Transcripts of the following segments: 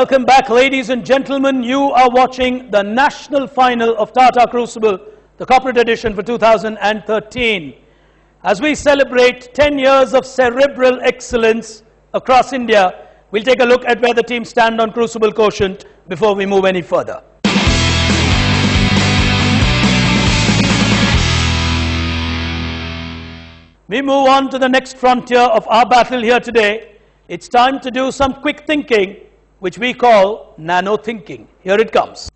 Welcome back, ladies and gentlemen. You are watching the national final of Tata Crucible, the corporate edition for 2013. As we celebrate 10 years of cerebral excellence across India, we'll take a look at where the teams stand on Crucible quotient before we move any further. We move on to the next frontier of our battle here today. It's time to do some quick thinking, which we call Nano Thinking. Here it comes.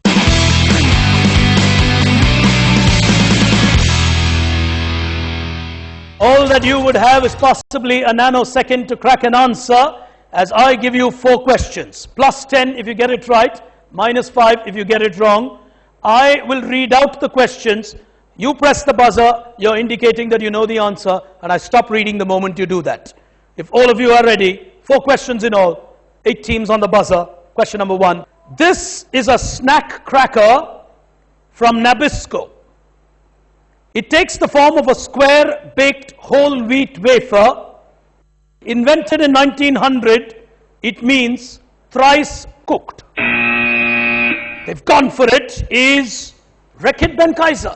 All that you would have is possibly a nanosecond to crack an answer, as I give you 4 questions. Plus 10 if you get it right, minus 5 if you get it wrong. I will read out the questions. You press the buzzer, you're indicating that you know the answer, and I stop reading the moment you do that. If all of you are ready, 4 questions in all, 8 teams on the buzzer. Question number 1. This is a snack cracker from Nabisco. It takes the form of a square baked whole wheat wafer. Invented in 1900, it means thrice cooked. They've gone for it. Is Rekit Ben Kaiser.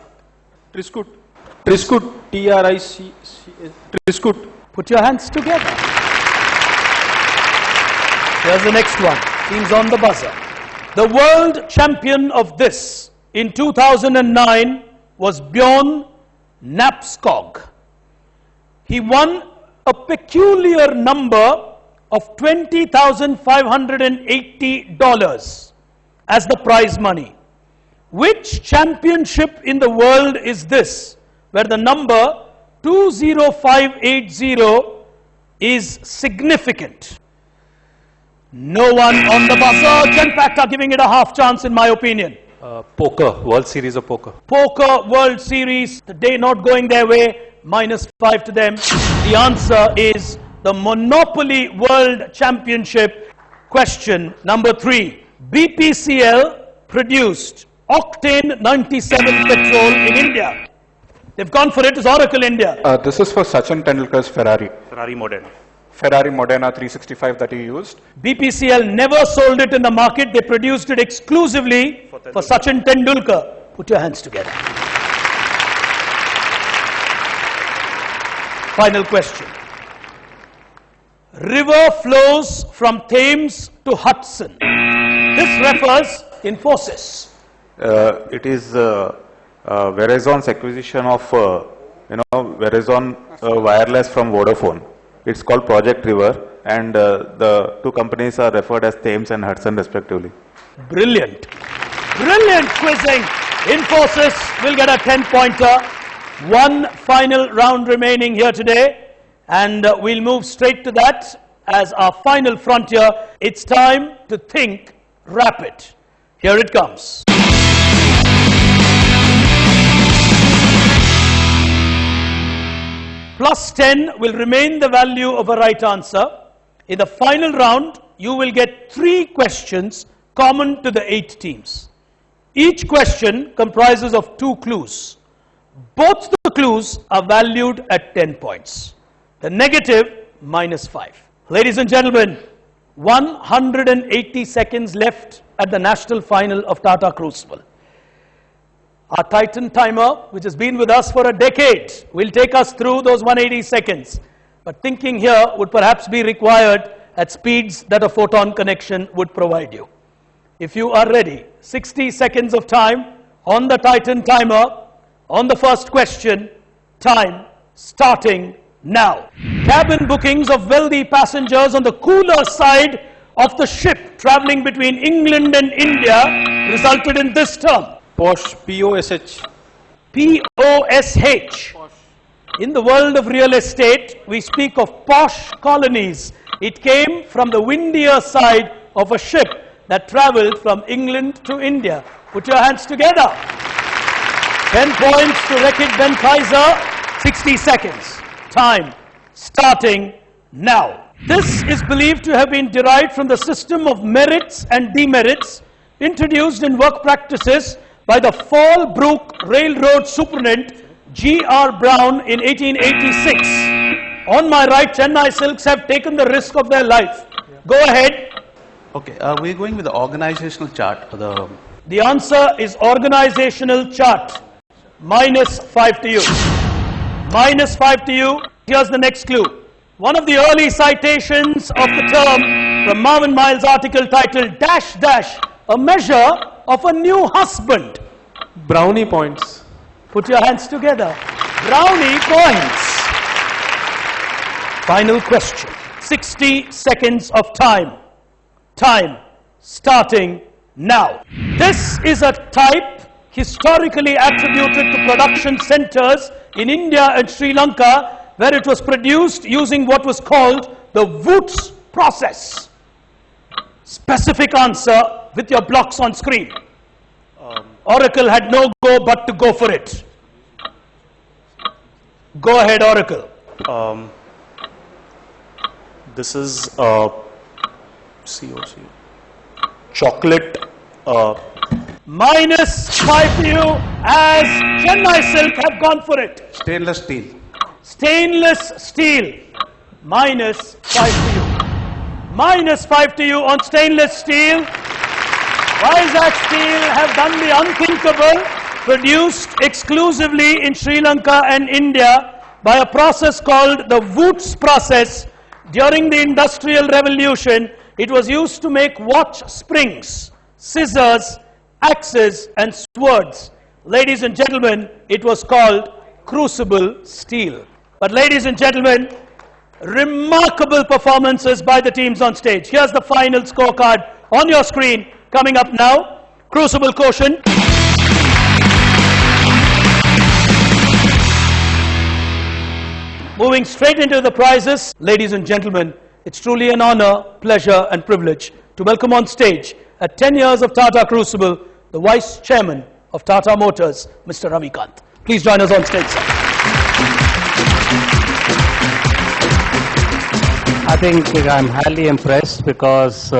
Triscut. Triscut. T-R-I-C. Triscut. Put your hands together. Here's the next one. Teams on the buzzer. The world champion of this in 2009 was Bjorn Knapskog. He won a peculiar number of $20,580 as the prize money. Which championship in the world is this, where the number 20580 is significant? No one on the buzzer. Jen Pact are giving it a half chance, in my opinion. Poker. World Series of Poker. Poker World Series. The day not going their way. Minus 5 to them. The answer is the Monopoly World Championship. Question number 3. BPCL produced Octane 97 petrol in India. They've gone for it. It's Oracle India. This is for Sachin Tendulkar's Ferrari. Ferrari Modena. Ferrari Modena 365 that he used. BPCL never sold it in the market. They produced it exclusively for Sachin Tendulkar. Put your hands together. Final question. River flows from Thames to Hudson. This refers Infosys. It is Verizon's acquisition of Verizon Wireless from Vodafone. It's called Project River, and the 2 companies are referred as Thames and Hudson respectively. Brilliant. Brilliant quizzing. Infosys will get a 10-pointer. 1 final round remaining here today, and we'll move straight to that as our final frontier. It's time to think rapid. Here it comes. Plus 10 will remain the value of a right answer. In the final round, you will get 3 questions common to the 8 teams. Each question comprises of 2 clues. Both the clues are valued at 10 points. The negative, minus 5. Ladies and gentlemen, 180 seconds left at the national final of Tata Crucible. Our Titan timer, which has been with us for a decade, will take us through those 180 seconds. But thinking here would perhaps be required at speeds that a photon connection would provide you. If you are ready, 60 seconds of time on the Titan timer. On the first question, time starting now. Cabin bookings of wealthy passengers on the cooler side of the ship traveling between England and India resulted in this term. Posh. P-O-S-H. P-O-S-H. In the world of real estate, we speak of posh colonies. It came from the windier side of a ship that traveled from England to India. Put your hands together. 10 points to Rekit Ben Kaiser. 60 seconds. Time starting now. This is believed to have been derived from the system of merits and demerits introduced in work practices by the Fallbrook Railroad Superintendent G.R. Brown in 1886. On my right, Chennai Silks have taken the risk of their life. Go ahead. Okay, we're going with the organizational chart. The answer is organizational chart. -5 to you. -5 to you. Here's the next clue. One of the early citations of the term from Marvin Miles' article titled dash dash, a measure of a new husband. Brownie points. Put your hands together. Brownie points. Final question. 60 seconds of time. Time starting now. This is a type historically attributed to production centers in India and Sri Lanka, where it was produced using what was called the Woods process. Specific answer with your blocks on screen. Oracle had no go but to go for it. Go ahead, Oracle. This is COC. Chocolate. -5 to you, as Chennai Silk have gone for it. Stainless steel. Stainless steel. -5 to you. -5 to you on stainless steel. Vizag Steel have done the unthinkable, produced exclusively in Sri Lanka and India by a process called the Woods process. During the Industrial Revolution, it was used to make watch springs, scissors, axes and swords. Ladies and gentlemen, it was called crucible steel. But ladies and gentlemen, remarkable performances by the teams on stage. Here's the final scorecard on your screen coming up now. Crucible quotient. Moving straight into the prizes. Ladies and gentlemen, it's truly an honor, pleasure and privilege to welcome on stage at 10 years of Tata Crucible, the Vice Chairman of Tata Motors, Mr. Ravikant. Please join us on stage, sir. I think I'm highly impressed because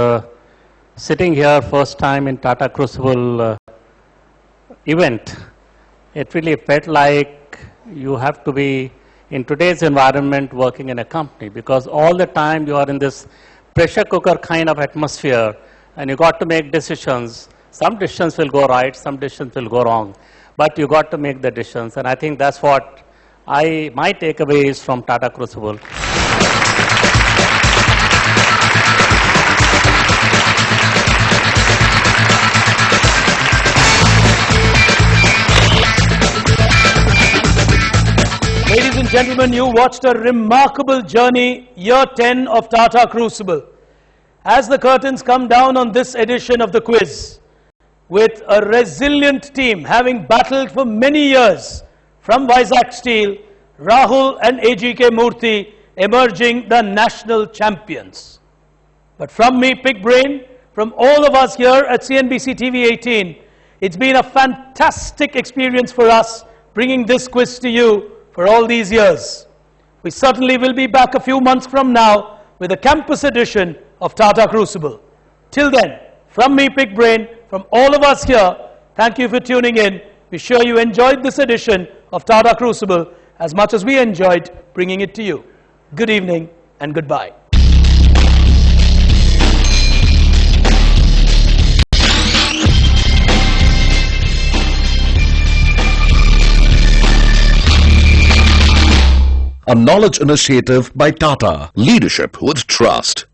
sitting here first time in Tata Crucible event, it really felt like you have to be in today's environment working in a company, because all the time you are in this pressure cooker kind of atmosphere and you got to make decisions. Some decisions will go right, some decisions will go wrong, but you got to make the decisions, and I think that's what my takeaway is from Tata Crucible. Ladies and gentlemen, you watched a remarkable journey, year 10 of Tata Crucible. As the curtains come down on this edition of the quiz, with a resilient team having battled for many years, from Vizag Steel, Rahul and AGK Murthy emerging the national champions. But from me, Big Brain, from all of us here at CNBC TV 18, it's been a fantastic experience for us bringing this quiz to you for all these years. We certainly will be back a few months from now with a campus edition of Tata Crucible. Till then, from me, Big Brain, from all of us here, thank you for tuning in. We're sure you enjoyed this edition of Tata Crucible as much as we enjoyed bringing it to you. Good evening and goodbye. A knowledge initiative by Tata. Leadership with trust.